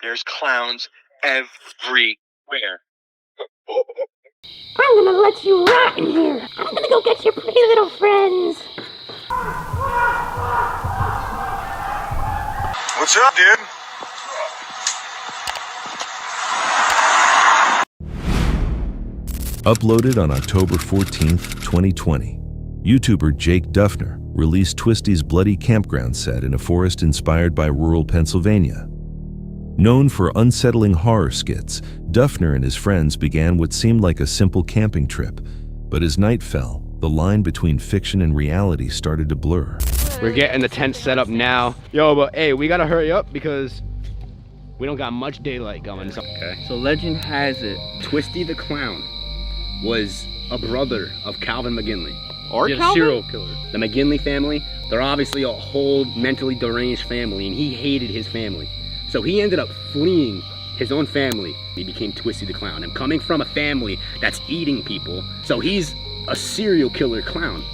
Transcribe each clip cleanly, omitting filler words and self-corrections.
There's clowns everywhere. I'm gonna let you rot in here. I'm gonna go get your pretty little friends. What's up, dude? Uploaded on October 14th, 2020, YouTuber Jake Duffner released Twisty's bloody campground set in a forest inspired by rural Pennsylvania. Known for unsettling horror skits, Duffner and his friends began what seemed like a simple camping trip, but as night fell, the line between fiction and reality started to blur. We're getting the tent set up now. Yo, but hey, we gotta hurry up because we don't got much daylight going. So legend has it, Twisty the Clown was a brother of Calvin McGinley. Or Calvin? Serial killer. The McGinley family, they're obviously a whole mentally deranged family, and he hated his family. So he ended up fleeing his own family. He became Twisty the Clown. And coming from a family that's eating people, so he's a serial killer clown.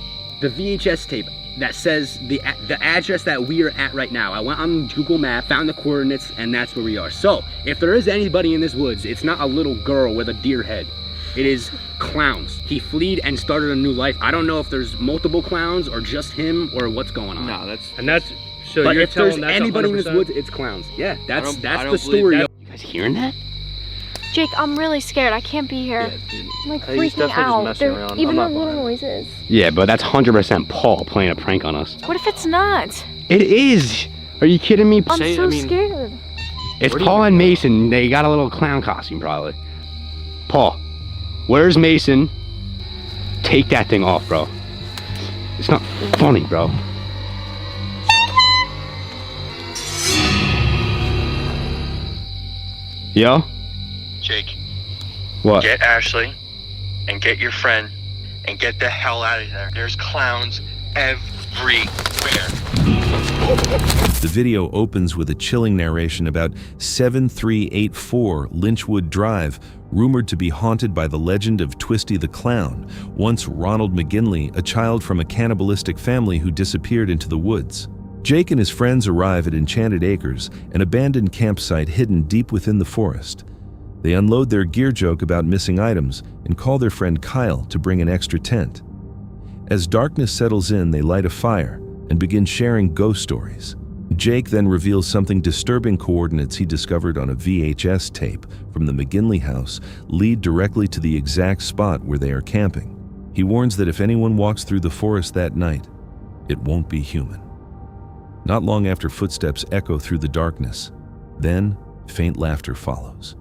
The VHS tape that says the address that we are at right now, I went on Google Maps, found the coordinates, and that's where we are. So if there is anybody in this woods, it's not a little girl with a deer head. It is clowns. He fled and started a new life. I don't know if there's multiple clowns or just him or what's going on. No, that's... So but if there's anybody in this woods, it's clowns. Yeah, that's the story. You guys hearing that? Jake, I'm really scared. I can't be here. Yeah, dude. I'm like freaking out. Even the little noises. Yeah, but that's 100% Paul playing a prank on us. What if it's not? It is. Are you kidding me? I'm so scared. It's Paul and Mason. They got a little clown costume probably. Paul, where's Mason? Take that thing off, bro. It's not funny, bro. Yo? Jake. What? Get Ashley and get your friend and get the hell out of there. There's clowns everywhere. The video opens with a chilling narration about 7384 Lynchwood Drive, rumored to be haunted by the legend of Twisty the Clown, once Ronald McGinley, a child from a cannibalistic family who disappeared into the woods. Jake and his friends arrive at Enchanted Acres, an abandoned campsite hidden deep within the forest. They unload their gear joke about missing items and call their friend Kyle to bring an extra tent. As darkness settles in, they light a fire and begin sharing ghost stories. Jake then reveals something disturbing. Coordinates he discovered on a VHS tape from the McGinley house lead directly to the exact spot where they are camping. He warns that if anyone walks through the forest that night, it won't be human. Not long after, footsteps echo through the darkness. Then, faint laughter follows.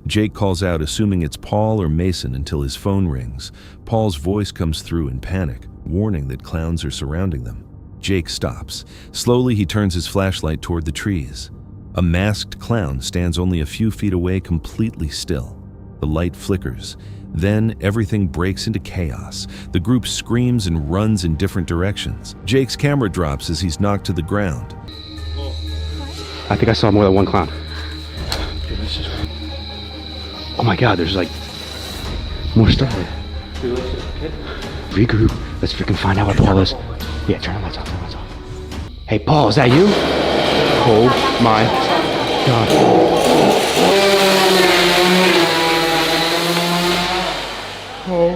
Jake calls out, assuming it's Paul or Mason, until his phone rings. Paul's voice comes through in panic, warning that clowns are surrounding them. Jake stops. Slowly, he turns his flashlight toward the trees. A masked clown stands only a few feet away, completely still. The light flickers. Then everything breaks into chaos. The group screams and runs in different directions. Jake's camera drops as he's knocked to the ground. I think I saw more than one clown. Oh my God, there's like more stuff there. Regroup. Let's freaking find out what Paul is. Yeah, turn the lights off, Hey, Paul, is that you? Oh my God. Oh.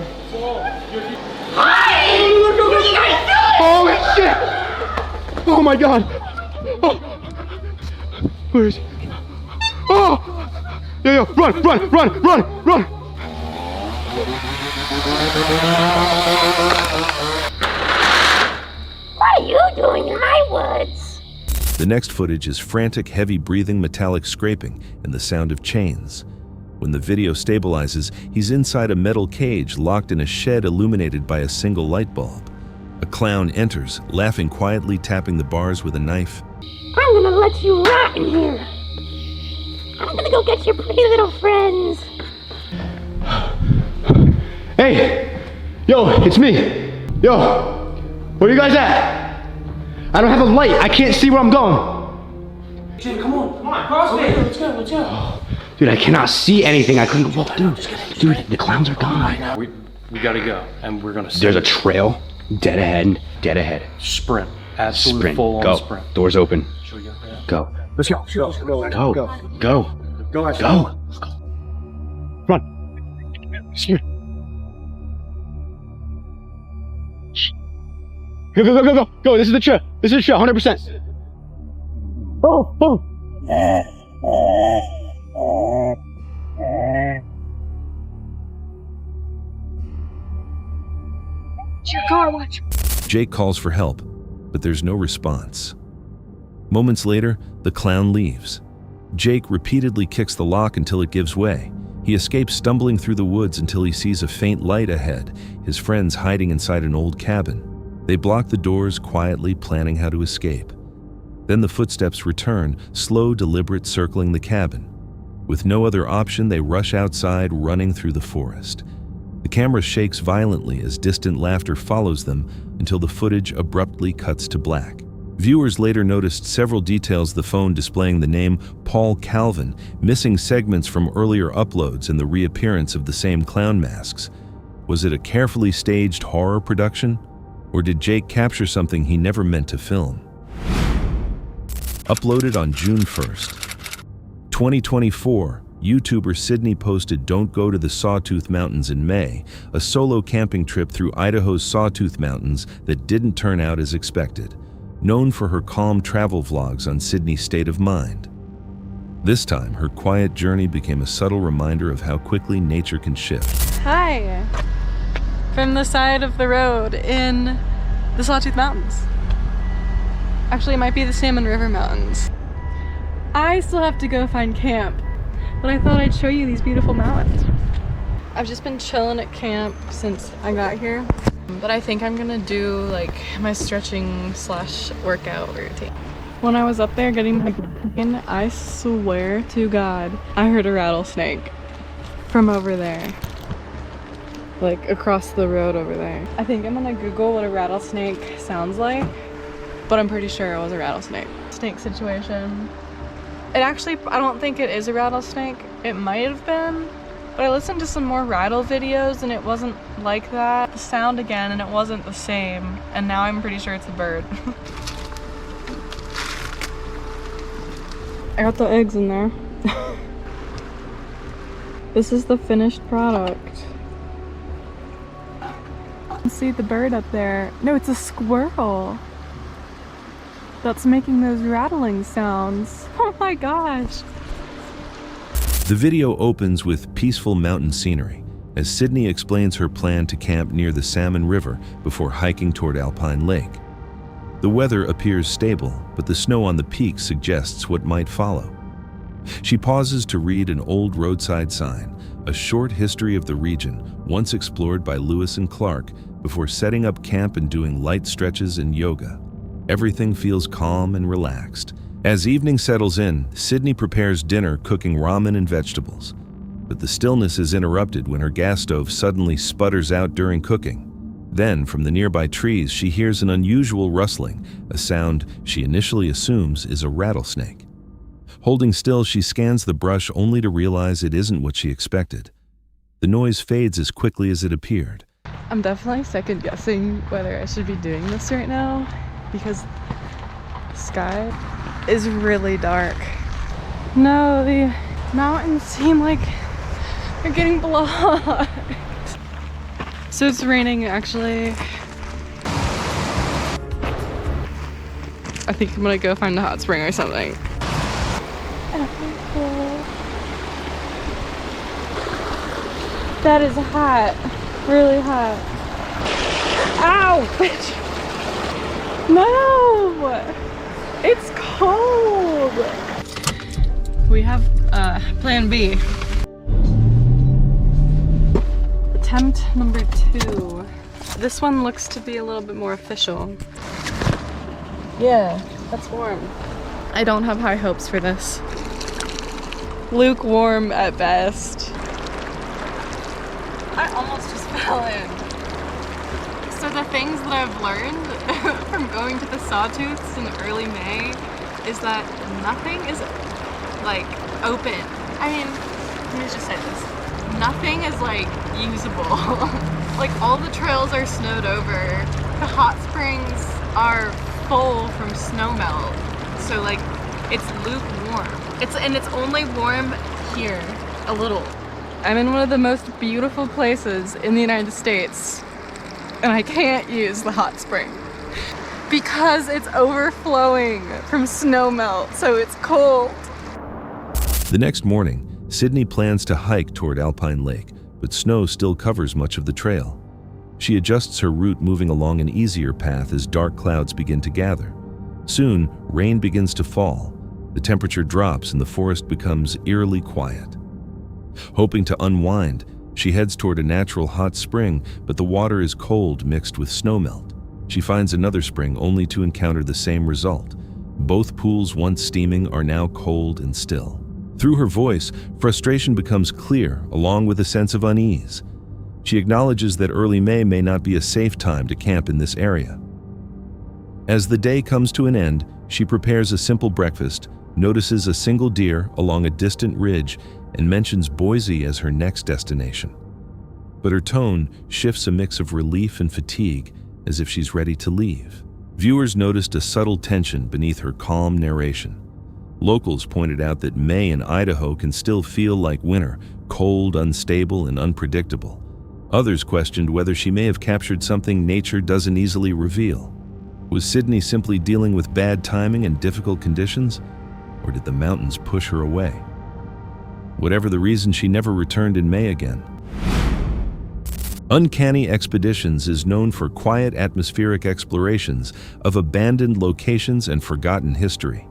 Hi! What are you guys doing? Oh shit! Oh my God! Oh. Where is he? Oh! Yo, run! What are you doing in my woods? The next footage is frantic, heavy breathing, metallic scraping, and the sound of chains. When the video stabilizes, he's inside a metal cage locked in a shed illuminated by a single light bulb. A clown enters, laughing quietly, tapping the bars with a knife. I'm gonna let you rot in here. I'm gonna go get your pretty little friends. Hey! Yo, it's me! Yo! Where you guys at? I don't have a light. I can't see where I'm going. Jake, come on, cross me. Let's go. Dude, I cannot see anything. I couldn't walk through. Dude, the clowns are gone. We gotta go, and we're gonna see. There's a trail, dead ahead. Sprint. Absolute Sprint. full-on Go. sprint. Doors open. Should we go? Yeah. Go. Let's go. Go. Go. Go. Go. Go. Ash. Go. Run. Sprint. Go, go, go, go, go. Go. This is the trail. This is the trail, 100%. Oh, oh. It's your car, watch. Jake calls for help, but there's no response. Moments later, the clown leaves. Jake repeatedly kicks the lock until it gives way. He escapes, stumbling through the woods until he sees a faint light ahead, his friends hiding inside an old cabin. They block the doors, quietly planning how to escape. Then the footsteps return, slow, deliberate, circling the cabin. With no other option, they rush outside, running through the forest. The camera shakes violently as distant laughter follows them until the footage abruptly cuts to black. Viewers later noticed several details: the phone displaying the name Paul Calvin, missing segments from earlier uploads, and the reappearance of the same clown masks. Was it a carefully staged horror production? Or did Jake capture something he never meant to film? Uploaded on June 1st, 2024, YouTuber Sydney posted "Don't Go to the Sawtooth Mountains in May," a solo camping trip through Idaho's Sawtooth Mountains that didn't turn out as expected. Known for her calm travel vlogs on Sydney's state of mind. This time, her quiet journey became a subtle reminder of how quickly nature can shift. Hi! From the side of the road in the Sawtooth Mountains. Actually, it might be the Salmon River Mountains. I still have to go find camp, but I thought I'd show you these beautiful mountains. I've just been chilling at camp since I got here, but I think I'm gonna do like my stretching / workout routine. When I was up there getting my chicken, I swear to God, I heard a rattlesnake from over there. Like across the road over there. I think I'm gonna Google what a rattlesnake sounds like, but I'm pretty sure it was a rattlesnake. Snake situation. It actually, I don't think it is a rattlesnake. It might have been, but I listened to some more rattle videos and it wasn't like that. The sound again and it wasn't the same, and now I'm pretty sure it's a bird. I got the eggs in there. This is the finished product. See the bird up there. No, it's a squirrel that's making those rattling sounds. Oh my gosh. The video opens with peaceful mountain scenery as Sydney explains her plan to camp near the Salmon River before hiking toward Alpine Lake. The weather appears stable, but the snow on the peak suggests what might follow. She pauses to read an old roadside sign, a short history of the region once explored by Lewis and Clark, before setting up camp and doing light stretches and yoga. Everything feels calm and relaxed. As evening settles in, Sydney prepares dinner, cooking ramen and vegetables. But the stillness is interrupted when her gas stove suddenly sputters out during cooking. Then, from the nearby trees, she hears an unusual rustling, a sound she initially assumes is a rattlesnake. Holding still, she scans the brush only to realize it isn't what she expected. The noise fades as quickly as it appeared. I'm definitely second guessing whether I should be doing this right now because the sky is really dark. No, the mountains seem like they're getting blocked. So it's raining actually. I think I'm gonna go find a hot spring or something. That is hot. Really hot. Ow! Bitch! No! It's cold! We have plan B. Attempt number 2. This one looks to be a little bit more official. Yeah, that's warm. I don't have high hopes for this. Lukewarm at best. I almost just fell in. So the things that I've learned from going to the Sawtooths in early May is that nothing is like open. I mean, let me just say this. Nothing is like usable. Like all the trails are snowed over. The hot springs are full from snowmelt. So like, it's lukewarm. It's only warm here, a little. I'm in one of the most beautiful places in the United States, and I can't use the hot spring because it's overflowing from snowmelt, so it's cold. The next morning, Sydney plans to hike toward Alpine Lake, but snow still covers much of the trail. She adjusts her route, moving along an easier path as dark clouds begin to gather. Soon, rain begins to fall. The temperature drops and the forest becomes eerily quiet. Hoping to unwind, she heads toward a natural hot spring, but the water is cold mixed with snowmelt. She finds another spring only to encounter the same result. Both pools, once steaming, are now cold and still. Through her voice, frustration becomes clear, along with a sense of unease. She acknowledges that early May may not be a safe time to camp in this area. As the day comes to an end, she prepares a simple breakfast, notices a single deer along a distant ridge, and mentions Boise as her next destination. But her tone shifts a mix of relief and fatigue, as if she's ready to leave. Viewers noticed a subtle tension beneath her calm narration. Locals pointed out that May in Idaho can still feel like winter, cold, unstable, and unpredictable. Others questioned whether she may have captured something nature doesn't easily reveal. Was Sydney simply dealing with bad timing and difficult conditions, or did the mountains push her away? Whatever the reason, she never returned in May again. Uncanny Expeditions is known for quiet atmospheric explorations of abandoned locations and forgotten history.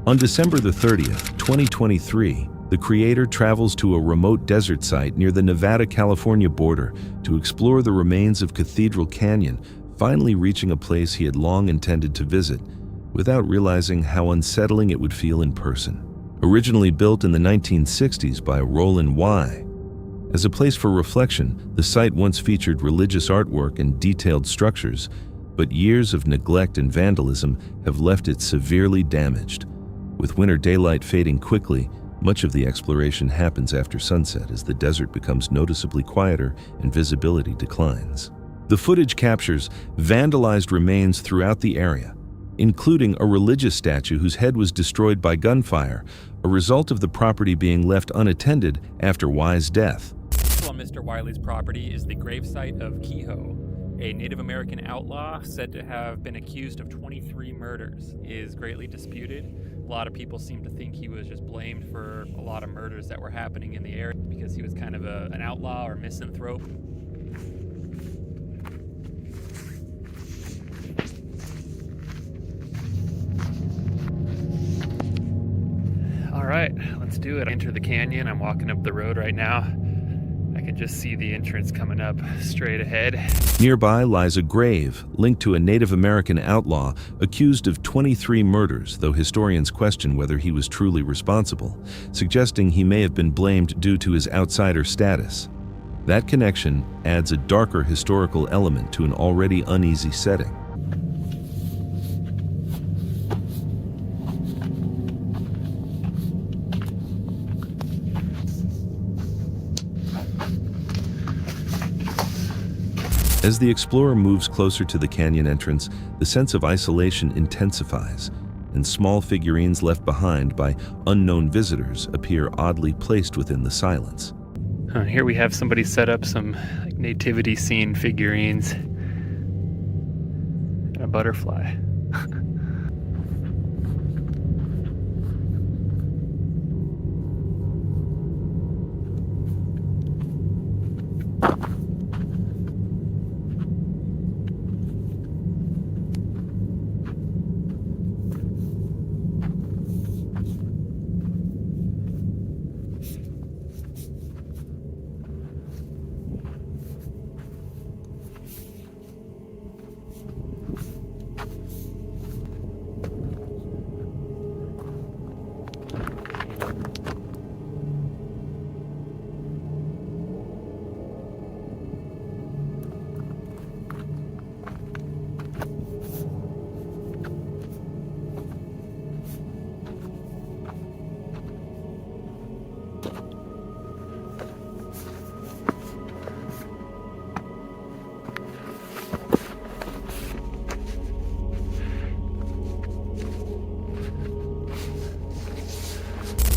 On December the 30th, 2023, the creator travels to a remote desert site near the Nevada-California border to explore the remains of Cathedral Canyon, finally reaching a place he had long intended to visit, without realizing how unsettling it would feel in person. Originally built in the 1960s by Roland Y. As a place for reflection, the site once featured religious artwork and detailed structures, but years of neglect and vandalism have left it severely damaged. With winter daylight fading quickly, much of the exploration happens after sunset as the desert becomes noticeably quieter and visibility declines. The footage captures vandalized remains throughout the area, including a religious statue whose head was destroyed by gunfire, a result of the property being left unattended after Y's death. On Mr. Wiley's property is the gravesite of Kehoe, a Native American outlaw said to have been accused of 23 murders. It is greatly disputed. A lot of people seem to think he was just blamed for a lot of murders that were happening in the area because he was kind of an outlaw or misanthrope. All right, let's do it. I enter the canyon. I'm walking up the road right now. I can just see the entrance coming up straight ahead. Nearby lies a grave linked to a Native American outlaw accused of 23 murders, though historians question whether he was truly responsible, suggesting he may have been blamed due to his outsider status. That connection adds a darker historical element to an already uneasy setting. As the explorer moves closer to the canyon entrance, the sense of isolation intensifies, and small figurines left behind by unknown visitors appear oddly placed within the silence. Here we have somebody set up some nativity scene figurines and a butterfly.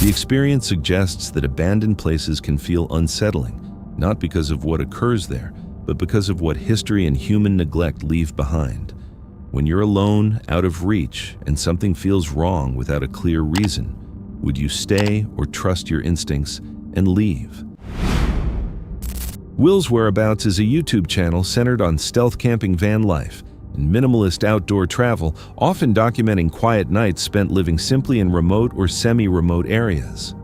The experience suggests that abandoned places can feel unsettling, not because of what occurs there, but because of what history and human neglect leave behind. When you're alone, out of reach, and something feels wrong without a clear reason, would you stay or trust your instincts and leave? Will's Whereabouts is a YouTube channel centered on stealth camping van life and minimalist outdoor travel, often documenting quiet nights spent living simply in remote or semi-remote areas.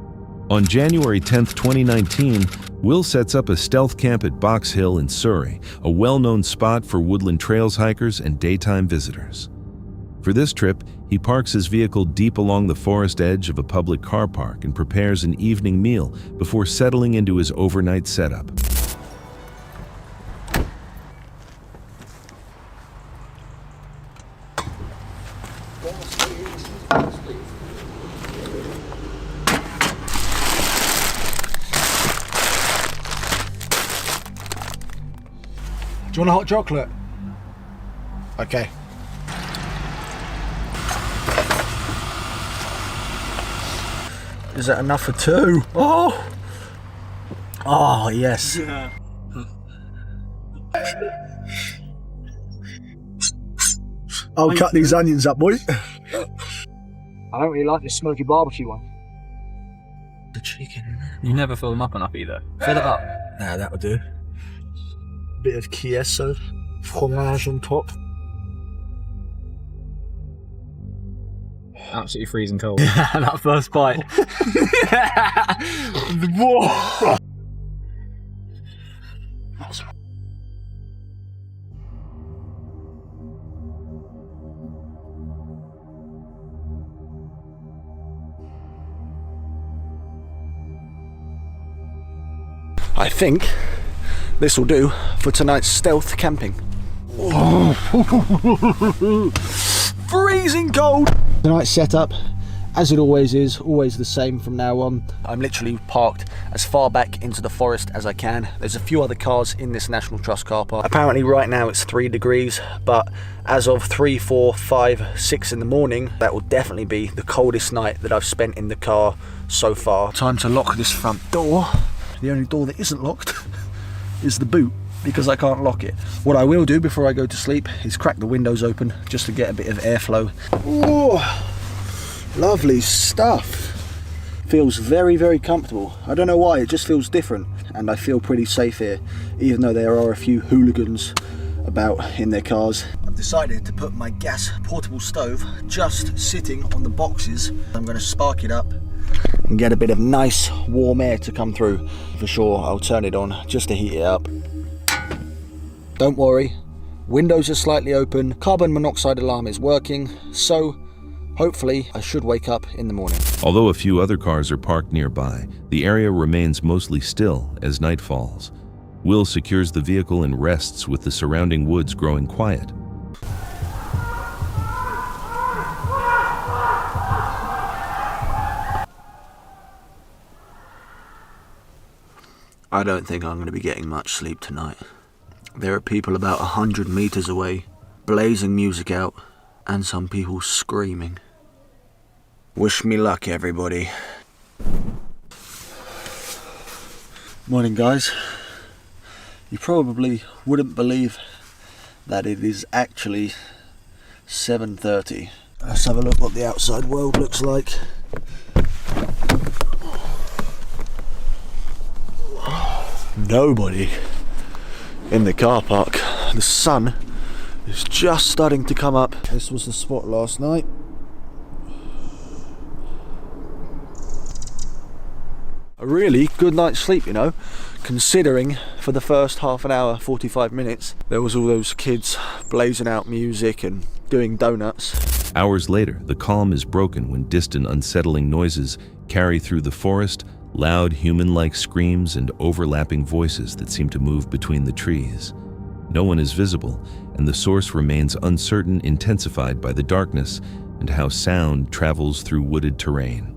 On January 10, 2019, Will sets up a stealth camp at Box Hill in Surrey, a well-known spot for woodland trails hikers and daytime visitors. For this trip, he parks his vehicle deep along the forest edge of a public car park and prepares an evening meal before settling into his overnight setup. Do you want a hot chocolate? Okay. Is that enough for two? Oh! Oh, yes. Yeah. I'll cut these onions up, boy. I don't really like this smoky barbecue one. The chicken. You never fill them up enough either. Fill it up. Nah, that'll do. Bit of queso, fromage on top. Absolutely freezing cold. That first bite. Whoa. I think this will do for tonight's stealth camping. Freezing cold! Tonight's setup, as it always is, always the same from now on. I'm literally parked as far back into the forest as I can. There's a few other cars in this National Trust car park. Apparently right now it's 3 degrees, but as of 3, 4, 5, 6 in the morning, that will definitely be the coldest night that I've spent in the car so far. Time to lock this front door. The only door that isn't locked is the boot, because I can't lock it. What I will do before I go to sleep is crack the windows open just to get a bit of airflow. Oh, lovely stuff. Feels very, very comfortable. I don't know why, it just feels different, and I feel pretty safe here, even though there are a few hooligans about in their cars. I've decided to put my gas portable stove just sitting on the boxes. I'm going to spark it up and get a bit of nice warm air to come through. For sure, I'll turn it on just to heat it up. Don't worry, windows are slightly open, carbon monoxide alarm is working, so hopefully I should wake up in the morning. Although a few other cars are parked nearby, the area remains mostly still as night falls. Will secures the vehicle and rests with the surrounding woods growing quiet. I don't think I'm going to be getting much sleep tonight. There are people about 100 meters away, blazing music out, and some people screaming. Wish me luck, everybody. Morning, guys. You probably wouldn't believe that it is actually 7:30. Let's have a look what the outside world looks like. Nobody in the car park. The sun is just starting to come up. This was the spot last night. A really good night's sleep, you know, considering for the first half an hour, 45 minutes, there was all those kids blazing out music and doing donuts. Hours later, the calm is broken when distant, unsettling noises carry through the forest, loud human-like screams and overlapping voices that seem to move between the trees. No one is visible, and the source remains uncertain, intensified by the darkness and how sound travels through wooded terrain.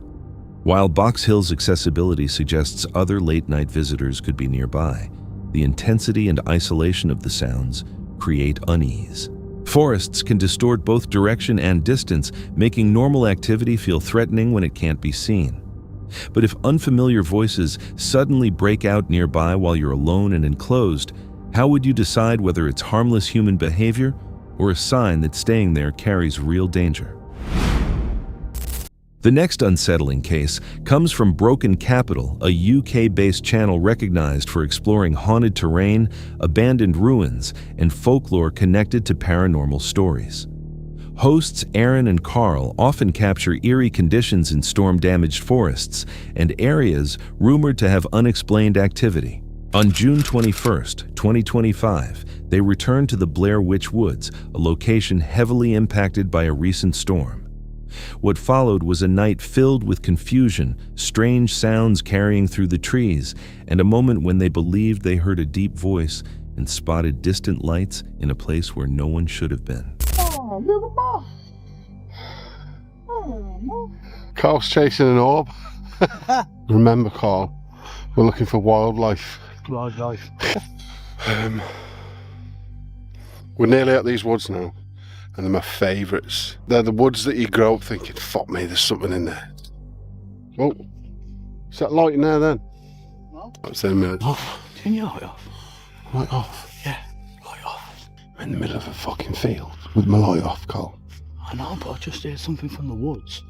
While Box Hill's accessibility suggests other late-night visitors could be nearby, the intensity and isolation of the sounds create unease. Forests can distort both direction and distance, making normal activity feel threatening when it can't be seen. But if unfamiliar voices suddenly break out nearby while you're alone and enclosed, how would you decide whether it's harmless human behavior or a sign that staying there carries real danger? The next unsettling case comes from Broken Capital, a UK-based channel recognized for exploring haunted terrain, abandoned ruins, and folklore connected to paranormal stories. Hosts Aaron and Carl often capture eerie conditions in storm-damaged forests and areas rumored to have unexplained activity. On June 21st, 2025, they returned to the Blair Witch Woods, a location heavily impacted by a recent storm. What followed was a night filled with confusion, strange sounds carrying through the trees, and a moment when they believed they heard a deep voice and spotted distant lights in a place where no one should have been. Carl's chasing an orb. Remember, Carl, we're looking for wildlife. Wildlife. We're nearly at these woods now, and they're my favourites. They're the woods that you grow up thinking, fuck me, there's something in there. Oh, is that light in there then? No. That's in a minute. Oh, turn your light off. Light off? Yeah, light off. I'm in the middle of a fucking field with my light off, Carl. I know, but I just heard something from the woods.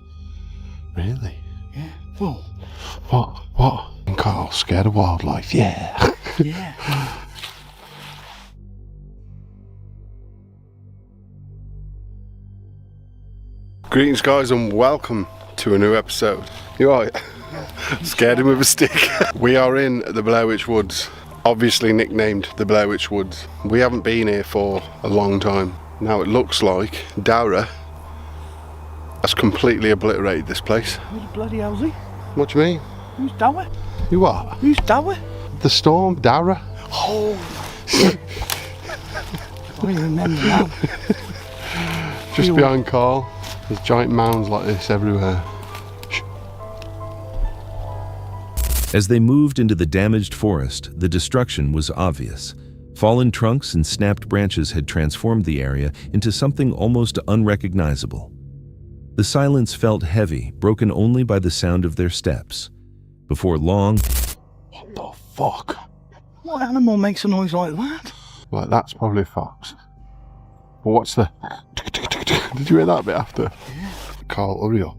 Really? Yeah. Whoa. What? And Carl, scared of wildlife? Yeah. Yeah. Greetings, guys, and welcome to a new episode. You alright? Scared him with a stick. We are in the Blair Witch Woods, obviously nicknamed the Blair Witch Woods. We haven't been here for a long time. Now it looks like Dara has completely obliterated this place. Who the bloody hell's he? What do you mean? Who's Dara? You are? Who's Dara? The storm, Dara. Oh. I don't even remember now. Just behind Carl, there's giant mounds like this everywhere. As they moved into the damaged forest, the destruction was obvious. Fallen trunks and snapped branches had transformed the area into something almost unrecognizable. The silence felt heavy, broken only by the sound of their steps. Before long... What the fuck? What animal makes a noise like that? Well, that's probably a fox. But what's the... Did you hear that bit after? Yeah. Carl, hurry up.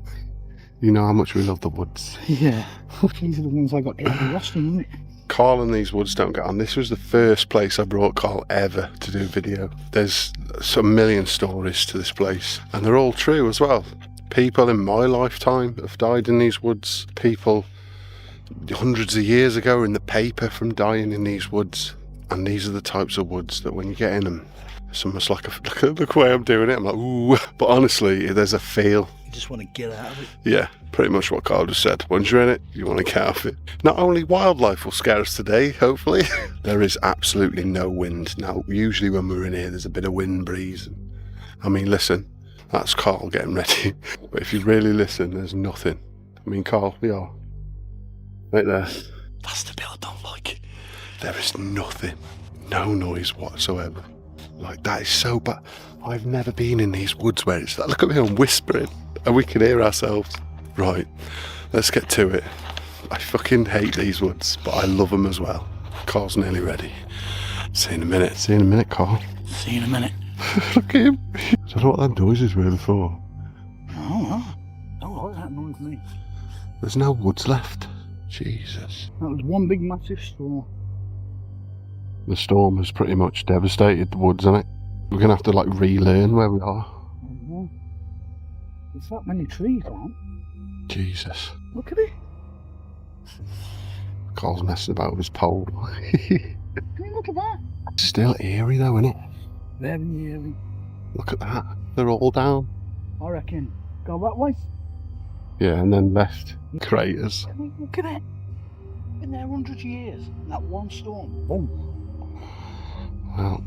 You know how much we love the woods. Yeah. These are the ones I got lost in, isn't it? Carl and these woods don't get on. This was the first place I brought Carl ever to do video. There's a million stories to this place, and they're all true as well. People in my lifetime have died in these woods. People hundreds of years ago were in the paper from dying in these woods. And these are the types of woods that when you get in them, it's almost like the way I'm doing it, I'm like, ooh. But honestly, there's a feel. You just want to get out of it. Yeah, pretty much what Carl just said. Once you're in it, you want to get out of it. Not only wildlife will scare us today, hopefully, there is absolutely no wind. Now, usually when we're in here, there's a bit of wind breeze. I mean, listen, that's Carl getting ready. But if you really listen, there's nothing. I mean, Carl, we are right there. That's the bit I don't like. There is nothing, no noise whatsoever. Like, that is so bad. I've never been in these woods where it's like, look at me, I'm whispering and we can hear ourselves. Right, let's get to it. I fucking hate these woods, but I love them as well. Carl's nearly ready. See you in a minute. See you in a minute, Carl. See you in a minute. Look at him. I don't know what that noise is really for. No, don't like that noise, mate. There's no woods left. Jesus. That was one big massive storm. The storm has pretty much devastated the woods, hasn't it? We're going to have to like relearn where we are. Mm-hmm. There's that many trees, aren't? Jesus. Look at it. Carl's messing about with his pole. Look at that. Still eerie though, isn't it? Very eerie. Look at that. They're all down. I reckon. Go that way. Yeah, and then left craters. Look at it. Been there 100 years. That one storm. Boom. Well,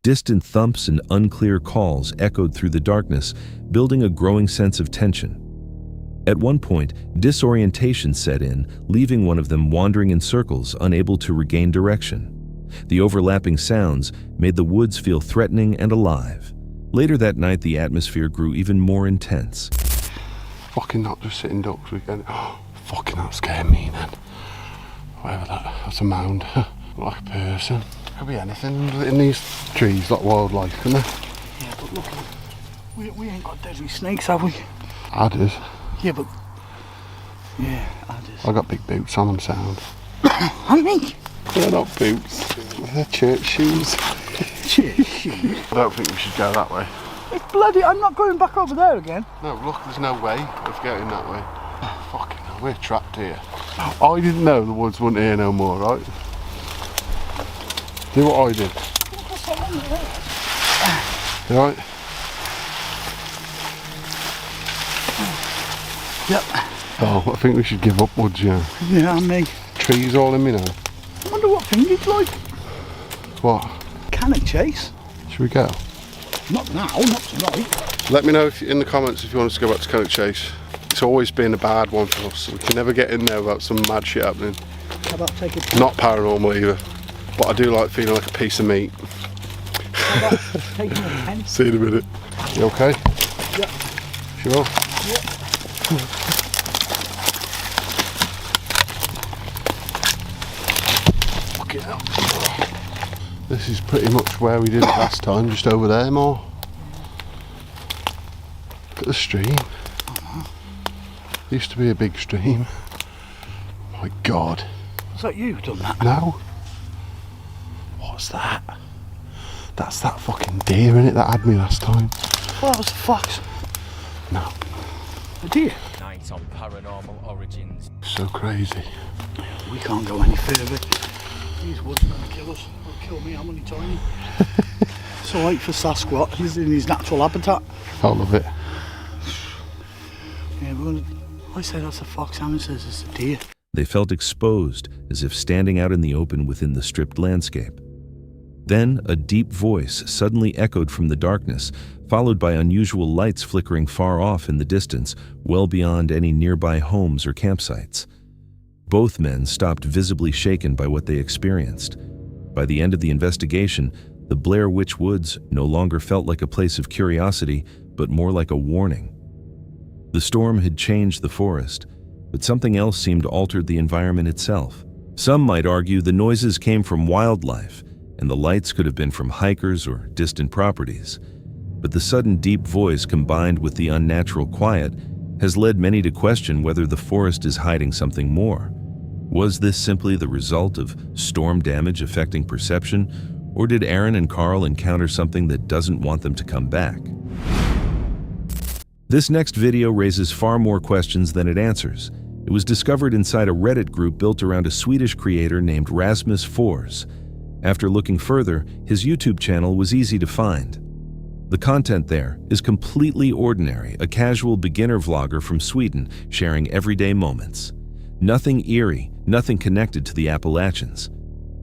distant thumps and unclear calls echoed through the darkness, building a growing sense of tension. At one point, disorientation set in, leaving one of them wandering in circles, unable to regain direction. The overlapping sounds made the woods feel threatening and alive. Later that night, the atmosphere grew even more intense. fucking not just sitting ducks. We can. Oh, fucking that scared me then. Whatever that's a mound. Like a person. Could be anything in these trees, like wildlife, couldn't there? Yeah, but look, we ain't got deadly snakes, have we? Adders. Yeah, but... Yeah, adders. I got big boots on them, sound. I mean... They're not boots. They're church shoes. Church shoes? I don't think we should go that way. It's bloody... I'm not going back over there again. No, look, there's no way of getting that way. Fucking hell, we're trapped here. I didn't know the woods weren't here no more, right? Do what I did. You right? Yep. Oh, I think we should give up woods, yeah. Yeah, me. Trees all in me now. I wonder what thing you'd like. What? Cannock chase. Should we go? Not now, not tonight. Let me know in the comments if you want us to go back to Cannock Chase. It's always been a bad one for us. We can never get in there without some mad shit happening. How about taking... Not paranormal either. But I do like feeling like a piece of meat. How about taking a pen? See you in a minute. You okay? Yep. Sure? Yep. Fucking hell. This is pretty much where we did it last time, just over there more. Look at the stream. Used to be a big stream. My God. Was that you who done that? No. What's that? That's that fucking deer in it that had me last time. Well, that was a fox. No. A deer? Night on Paranormal Origins. So crazy. We can't go any further. These woods are gonna kill us. They'll kill me, I'm only tiny. It's alright for Sasquatch, he's in his natural habitat. I love it. Yeah, we're gonna... I say that's a fox, Alan says it's a deer. They felt exposed, as if standing out in the open within the stripped landscape. Then a deep voice suddenly echoed from the darkness, followed by unusual lights flickering far off in the distance, well beyond any nearby homes or campsites. Both men stopped, visibly shaken by what they experienced. By the end of the investigation, the Blair Witch Woods no longer felt like a place of curiosity, but more like a warning. The storm had changed the forest, but something else seemed to alter the environment itself. Some might argue the noises came from wildlife, and the lights could have been from hikers or distant properties. But the sudden deep voice combined with the unnatural quiet has led many to question whether the forest is hiding something more. Was this simply the result of storm damage affecting perception, or did Aaron and Carl encounter something that doesn't want them to come back? This next video raises far more questions than it answers. It was discovered inside a Reddit group built around a Swedish creator named Rasmus Fors. After looking further, his YouTube channel was easy to find. The content there is completely ordinary, a casual beginner vlogger from Sweden sharing everyday moments. Nothing eerie, nothing connected to the Appalachians.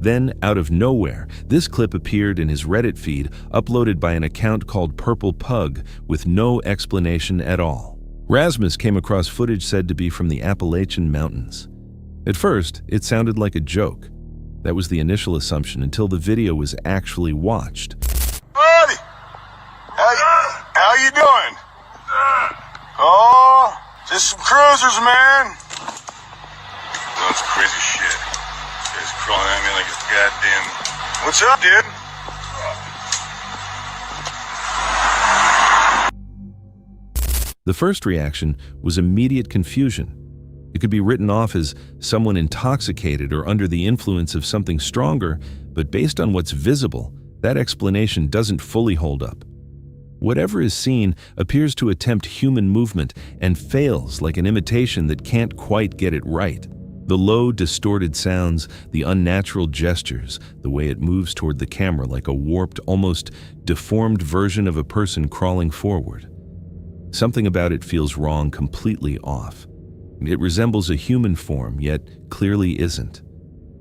Then, out of nowhere, this clip appeared in his Reddit feed, uploaded by an account called Purple Pug, with no explanation at all. Rasmus came across footage said to be from the Appalachian Mountains. At first, it sounded like a joke. That was the initial assumption until the video was actually watched. Buddy! How you doing? Oh, just some cruisers, man. That's crazy shit. It's crawling at me like a goddamn... What's up, dude? The first reaction was immediate confusion. It could be written off as someone intoxicated or under the influence of something stronger, but based on what's visible, that explanation doesn't fully hold up. Whatever is seen appears to attempt human movement and fails like an imitation that can't quite get it right. The low, distorted sounds, the unnatural gestures, the way it moves toward the camera like a warped, almost deformed version of a person crawling forward. Something about it feels wrong, completely off. It resembles a human form, yet clearly isn't.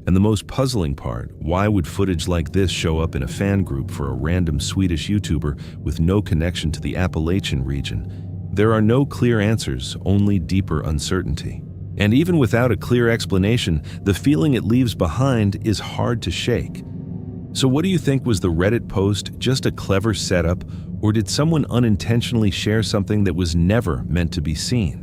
And the most puzzling part, why would footage like this show up in a fan group for a random Swedish YouTuber with no connection to the Appalachian region? There are no clear answers, only deeper uncertainty. And even without a clear explanation, the feeling it leaves behind is hard to shake. So what do you think? Was the Reddit post just a clever setup, or did someone unintentionally share something that was never meant to be seen?